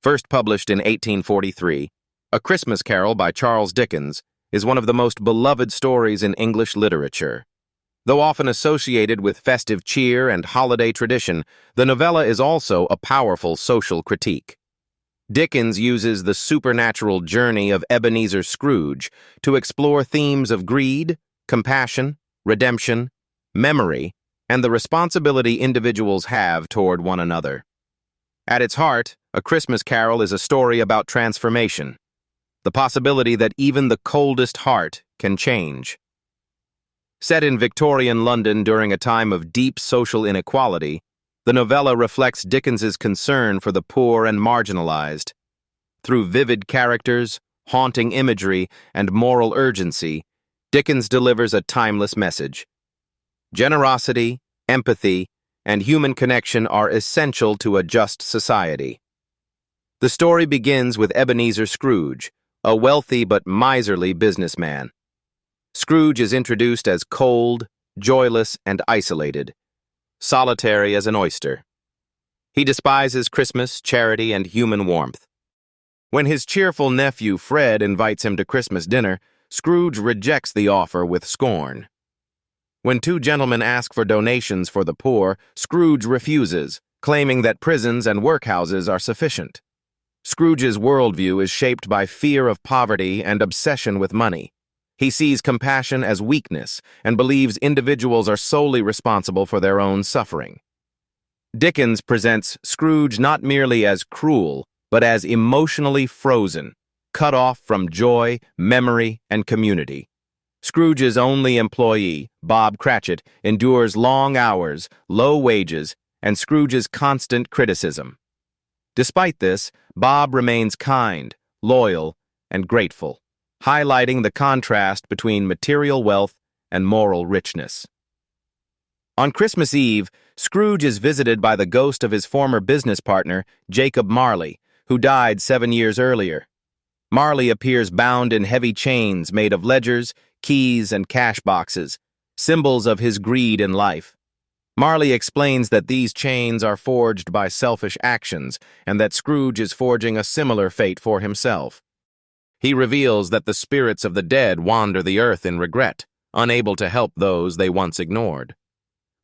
First published in 1843, A Christmas Carol by Charles Dickens is one of the most beloved stories in English literature. Though often associated with festive cheer and holiday tradition, the novella is also a powerful social critique. Dickens uses the supernatural journey of Ebenezer Scrooge to explore themes of greed, compassion, redemption, memory, and the responsibility individuals have toward one another. At its heart, A Christmas Carol is a story about transformation, the possibility that even the coldest heart can change. Set in Victorian London during a time of deep social inequality, the novella reflects Dickens's concern for the poor and marginalized. Through vivid characters, haunting imagery, and moral urgency, Dickens delivers a timeless message. Generosity, empathy, and human connection are essential to a just society. The story begins with Ebenezer Scrooge, a wealthy but miserly businessman. Scrooge is introduced as cold, joyless, and isolated, solitary as an oyster. He despises Christmas, charity, and human warmth. When his cheerful nephew Fred invites him to Christmas dinner, Scrooge rejects the offer with scorn. When two gentlemen ask for donations for the poor, Scrooge refuses, claiming that prisons and workhouses are sufficient. Scrooge's worldview is shaped by fear of poverty and obsession with money. He sees compassion as weakness and believes individuals are solely responsible for their own suffering. Dickens presents Scrooge not merely as cruel, but as emotionally frozen, cut off from joy, memory, and community. Scrooge's only employee, Bob Cratchit, endures long hours, low wages, and Scrooge's constant criticism. Despite this, Bob remains kind, loyal, and grateful, highlighting the contrast between material wealth and moral richness. On Christmas Eve, Scrooge is visited by the ghost of his former business partner, Jacob Marley, who died 7 years earlier. Marley appears bound in heavy chains made of ledgers, keys, and cash boxes, symbols of his greed in life. Marley explains that these chains are forged by selfish actions and that Scrooge is forging a similar fate for himself. He reveals that the spirits of the dead wander the earth in regret, unable to help those they once ignored.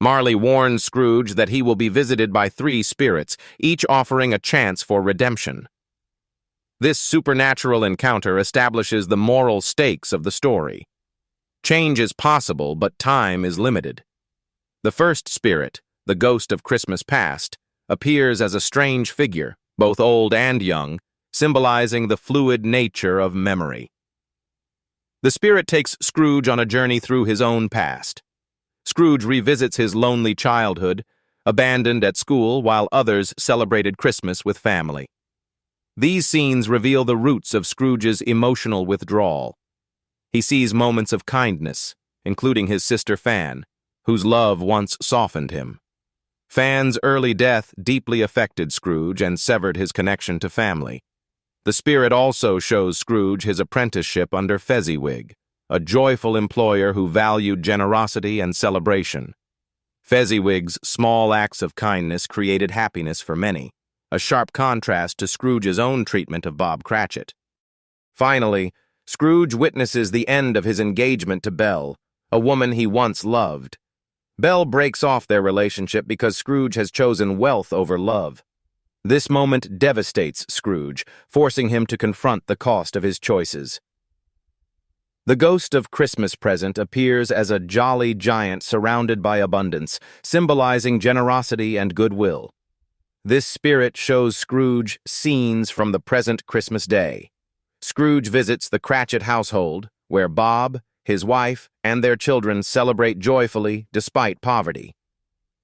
Marley warns Scrooge that he will be visited by 3 spirits, each offering a chance for redemption. This supernatural encounter establishes the moral stakes of the story. Change is possible, but time is limited. The first spirit, the ghost of Christmas past, appears as a strange figure, both old and young, symbolizing the fluid nature of memory. The spirit takes Scrooge on a journey through his own past. Scrooge revisits his lonely childhood, abandoned at school while others celebrated Christmas with family. These scenes reveal the roots of Scrooge's emotional withdrawal. He sees moments of kindness, including his sister Fan, whose love once softened him. Fan's early death deeply affected Scrooge and severed his connection to family. The spirit also shows Scrooge his apprenticeship under Fezziwig, a joyful employer who valued generosity and celebration. Fezziwig's small acts of kindness created happiness for many, a sharp contrast to Scrooge's own treatment of Bob Cratchit. Finally, Scrooge witnesses the end of his engagement to Belle, a woman he once loved. Belle breaks off their relationship because Scrooge has chosen wealth over love. This moment devastates Scrooge, forcing him to confront the cost of his choices. The ghost of Christmas Present appears as a jolly giant surrounded by abundance, symbolizing generosity and goodwill. This spirit shows Scrooge scenes from the present Christmas day. Scrooge visits the Cratchit household, where Bob, his wife, and their children celebrate joyfully despite poverty.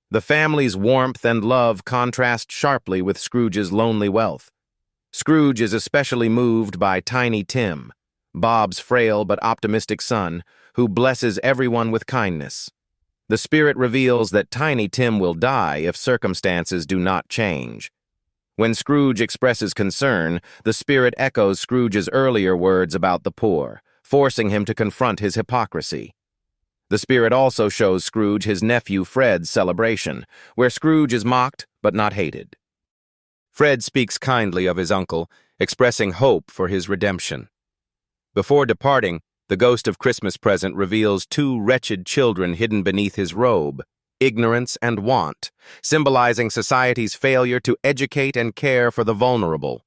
The family's warmth and love contrast sharply with Scrooge's lonely wealth. Scrooge is especially moved by Tiny Tim, Bob's frail but optimistic son, who blesses everyone with kindness. The spirit reveals that Tiny Tim will die if circumstances do not change. When Scrooge expresses concern, the spirit echoes Scrooge's earlier words about the poor, forcing him to confront his hypocrisy. The spirit also shows Scrooge his nephew Fred's celebration, where Scrooge is mocked but not hated. Fred speaks kindly of his uncle, expressing hope for his redemption. Before departing, the ghost of Christmas present reveals two wretched children hidden beneath his robe, ignorance and want, symbolizing society's failure to educate and care for the vulnerable.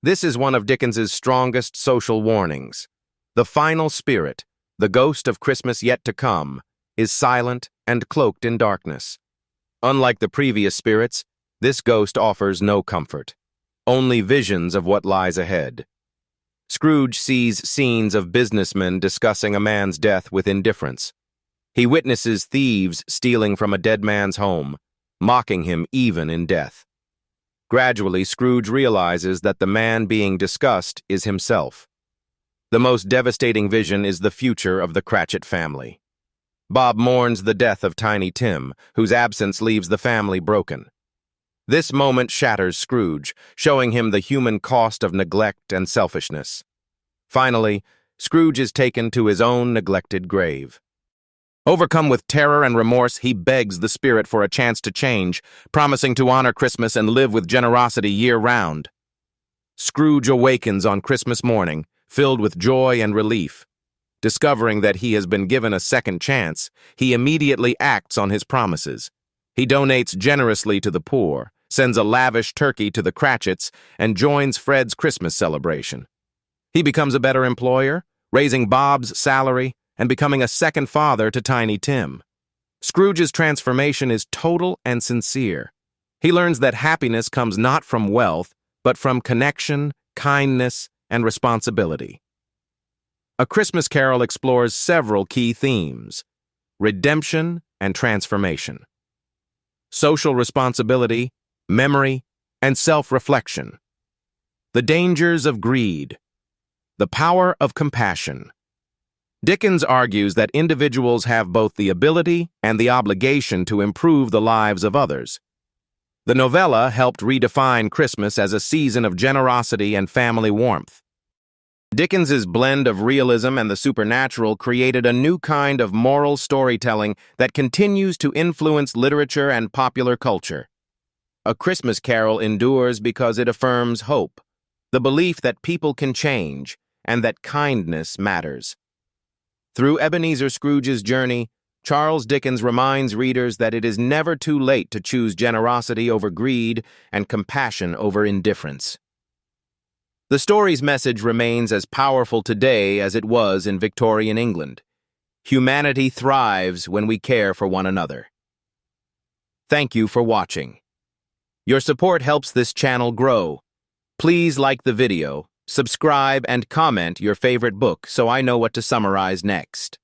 This is one of Dickens's strongest social warnings. The final spirit, the ghost of Christmas yet to come, is silent and cloaked in darkness. Unlike the previous spirits, this ghost offers no comfort, only visions of what lies ahead. Scrooge sees scenes of businessmen discussing a man's death with indifference. He witnesses thieves stealing from a dead man's home, mocking him even in death. Gradually, Scrooge realizes that the man being discussed is himself. The most devastating vision is the future of the Cratchit family. Bob mourns the death of Tiny Tim, whose absence leaves the family broken. This moment shatters Scrooge, showing him the human cost of neglect and selfishness. Finally, Scrooge is taken to his own neglected grave. Overcome with terror and remorse, he begs the spirit for a chance to change, promising to honor Christmas and live with generosity year-round. Scrooge awakens on Christmas morning, filled with joy and relief. Discovering that he has been given a second chance, he immediately acts on his promises. He donates generously to the poor, sends a lavish turkey to the Cratchits, and joins Fred's Christmas celebration. He becomes a better employer, raising Bob's salary and becoming a second father to Tiny Tim. Scrooge's transformation is total and sincere. He learns that happiness comes not from wealth, but from connection, kindness, and responsibility. A Christmas Carol explores several key themes: redemption and transformation, social responsibility, memory, and self-reflection, the dangers of greed, the power of compassion. Dickens argues that individuals have both the ability and the obligation to improve the lives of others. The novella helped redefine Christmas as a season of generosity and family warmth. Dickens's blend of realism and the supernatural created a new kind of moral storytelling that continues to influence literature and popular culture. A Christmas Carol endures because it affirms hope, the belief that people can change, and that kindness matters. Through Ebenezer Scrooge's journey, Charles Dickens reminds readers that it is never too late to choose generosity over greed and compassion over indifference. The story's message remains as powerful today as it was in Victorian England. Humanity thrives when we care for one another. Thank you for watching. Your support helps this channel grow. Please like the video, subscribe, and comment your favorite book so I know what to summarize next.